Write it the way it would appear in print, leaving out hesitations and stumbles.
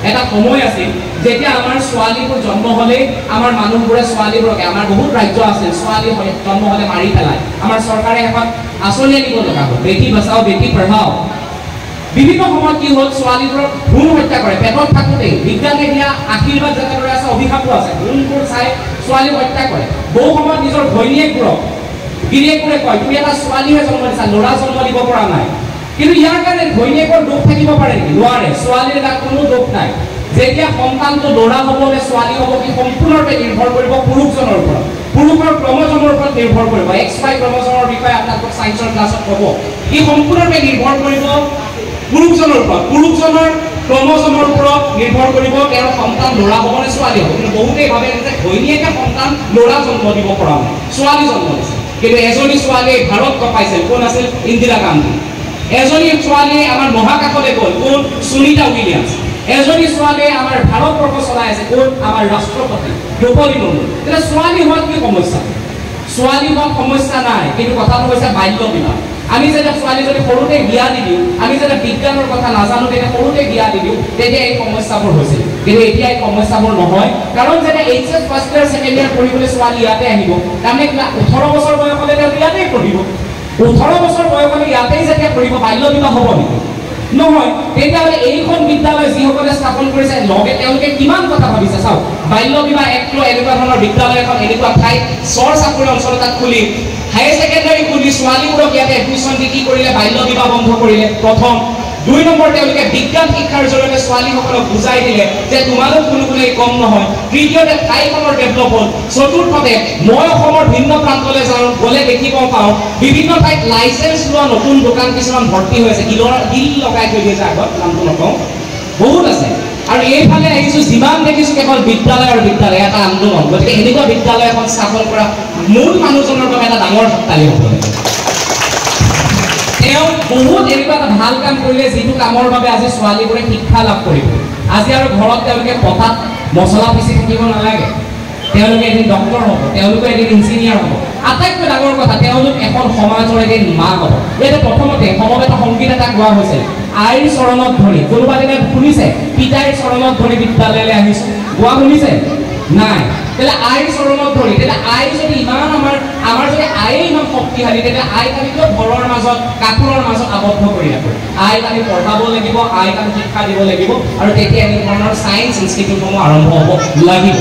এটা সময় আছিল যেতিয়া আমাৰ ছোৱালীবোৰ জন্ম হলে আমাৰ মানুহবোৰে ছোৱালীবোৰকে আমাৰ বহুত ৰাজ্য আছে ছোৱালী জন্ম হলে মাৰি পেলায় আমাৰ চৰকাৰে এখন আঁচনি আনিব লগা হ'ল বেটি বচাও বেটি পঢ়াও বিভিন্ন সময়ত কি হ'ল ছোৱালীবোৰক ভ্ৰূণ হত্যা কৰে পেটত থাকোঁতেই বিজ্ঞানে দিয়া আশীৰ্বাদ যেনেদৰে আছে অভিশাপো আছে ভ্ৰূণবোৰ চাই ছোৱালী হত্যা কৰে বহু সময়ত নিজৰ ঘৈণীয়েকবোৰক গিৰিয়েকবোৰে কয় তুমি এটা ছোৱালীহে জন্ম দিছা ল'ৰা জন্ম দিব পৰা নাই কিন্তু ইয়াৰ কাৰণে ঘৈণীয়েকৰ দুখ থাকিব পাৰে নেকি নোৱাৰে ছোৱালীৰ গাত কোনো দুখ নাই যেতিয়া সন্তানটো ল'ৰা হ'ব নে ছোৱালী হ'ব কি সম্পূৰ্ণৰূপে নিৰ্ভৰ কৰিব পুৰুষজনৰ ওপৰত পুৰুষৰ ক্ৰমজমৰ ওপৰত নিৰ্ভৰ কৰিব XY ক্ৰমজমৰ বিষয়ে আপোনালোকক ছায়েন্সৰ ক্লাছত ক'ব ই সম্পূৰ্ণৰূপে নিৰ্ভৰ কৰিব পুৰুষজনৰ ওপৰত পুৰুষজনৰ ক্ৰমজমৰ ওপৰত নিৰ্ভৰ কৰিব তেওঁৰ সন্তান ল'ৰা হ'ব নে ছোৱালী হ'ব কিন্তু বহুতেই ভাবে যে ঘৈণীয়েকে সন্তান ল'ৰা জন্ম দিব পৰা নাই ছোৱালী জন্ম দিছে কিন্তু এজনী ছোৱালীয়ে ভাৰত কঁপাইছিল কোন আছিল ইন্দিৰা গান্ধী এজনী ছোৱালীয়ে আমাৰ মহাকাশলৈ গ'ল কোন সুনিতা উইলিয়ামছ এজনী ছোৱালীয়ে আমাৰ ভাৰতবৰ্ষ চলাই আছে কোন আমাৰ ৰাষ্ট্ৰপতি দ্ৰৌপদী মুৰ্মু তেতিয়া ছোৱালী হোৱাত কি সমস্যা ছোৱালী হোৱাত সমস্যা নাই কিন্তু কথাটো হৈছে বাল্য বিবাহ আমি যেতিয়া ছোৱালী যদি সৰুতে বিয়া দি দিওঁ আমি যেতিয়া বিজ্ঞানৰ কথা নাজানো তেতিয়া সৰুতে বিয়া দি দিওঁ তেতিয়া এই সমস্যাবোৰ হৈছিল কিন্তু এতিয়া এই সমস্যাবোৰ নহয় কাৰণ যেতিয়া HS first year second year পঢ়িবলৈ ছোৱালী ইয়াতে আহিব তাৰমানে 18 বছৰ বয়সলৈ তেওঁ ইয়াতেই পঢ়িব 18 বছৰ বয়সলৈ ইয়াতেই যেতিয়া পঢ়িব বাল্য বিবাহ হ'ব নেকি নহয় তেতিয়াহ'লে এইখন বিদ্যালয় যিসকলে স্থাপন কৰিছে লগে তেওঁলোকে কিমান কথা ভাবিছে চাওক বাল্য বিবাহ এক্ট এনেকুৱা ধৰণৰ বিদ্যালয় এখন এনেকুৱা ঠাইত চৰ চাকৰি অঞ্চল তাত খুলি হায়াৰ ছেকেণ্ডাৰী খুলি ছোৱালীবোৰক ইয়াতে এডমিশ্যন দি কি কৰিলে বাল্য বিবাহ বন্ধ কৰিলে প্ৰথম 2 নম্বৰ তেওঁলোকে বিজ্ঞান শিক্ষাৰ জৰিয়তে ছোৱালীসকলক বুজাই দিলে যে তোমালোক কোনো কম নহয় তৃতীয়তে ঠাইখনৰ ডেভেলপ হ'ল চতুৰ্থতে মই অসমৰ ভিন্ন প্ৰান্তলৈ যাওঁ গ'লে দেখিব পাওঁ বিভিন্ন ঠাইত লাইচেন্স লোৱা নতুন দোকান কিছুমান ভৰ্তি হৈছে গিল লগাই থৈ দিছে আগত নামটো নকওঁ বহুত আছে আৰু এইফালে আহিছোঁ যিমান দেখিছোঁ কেৱল বিদ্যালয় আৰু বিদ্যালয় এটা আন্দোলন গতিকে এনেকুৱা বিদ্যালয় এখন স্থাপন কৰা মূল মানুহজনৰ বাবে এটা ডাঙৰ শক্তি হ'ব লাগে তেওঁ বহুত এনেকুৱা এটা ভাল কাম কৰিলে যিটো কামৰ বাবে আজি ছোৱালীবোৰে শিক্ষা লাভ কৰিব আজি আৰু ঘৰত তেওঁলোকে পতাত মছলা পিচি থাকিব নালাগে তেওঁলোকে এদিন ডক্টৰ হ'ব তেওঁলোকে এদিন ইঞ্জিনিয়াৰ হ'ব আটাইতকৈ ডাঙৰ কথা তেওঁলোক এখন সমাজৰ এদিন মা হ'ব ইয়াতে প্ৰথমতে সমবেত সংগীত এটা গোৱা হৈছে আইৰ চৰণত ধৰি কোনোবা দিনা শুনিছে পিতাইৰ চৰণত ধৰি বিদ্যালয়লৈ আহিছোঁ গোৱা শুনিছে নাই তেলে আইৰ চৰণত ধৰি তেলে আই যদি ইমান আমাৰ যদি আইয়ে ইমান শক্তিশালী তেলে আইক আমি কিয় ঘৰৰ মাজত কাপোৰৰ মাজত আবদ্ধ কৰি ৰাখোঁ আইক আমি পঢ়াব লাগিব আইক আমি শিক্ষা দিব লাগিব আৰু তেতিয়া এনে ধৰণৰ ছায়েন্স ইনষ্টিটিউটসমূহ আৰম্ভ হ'ব লাগিব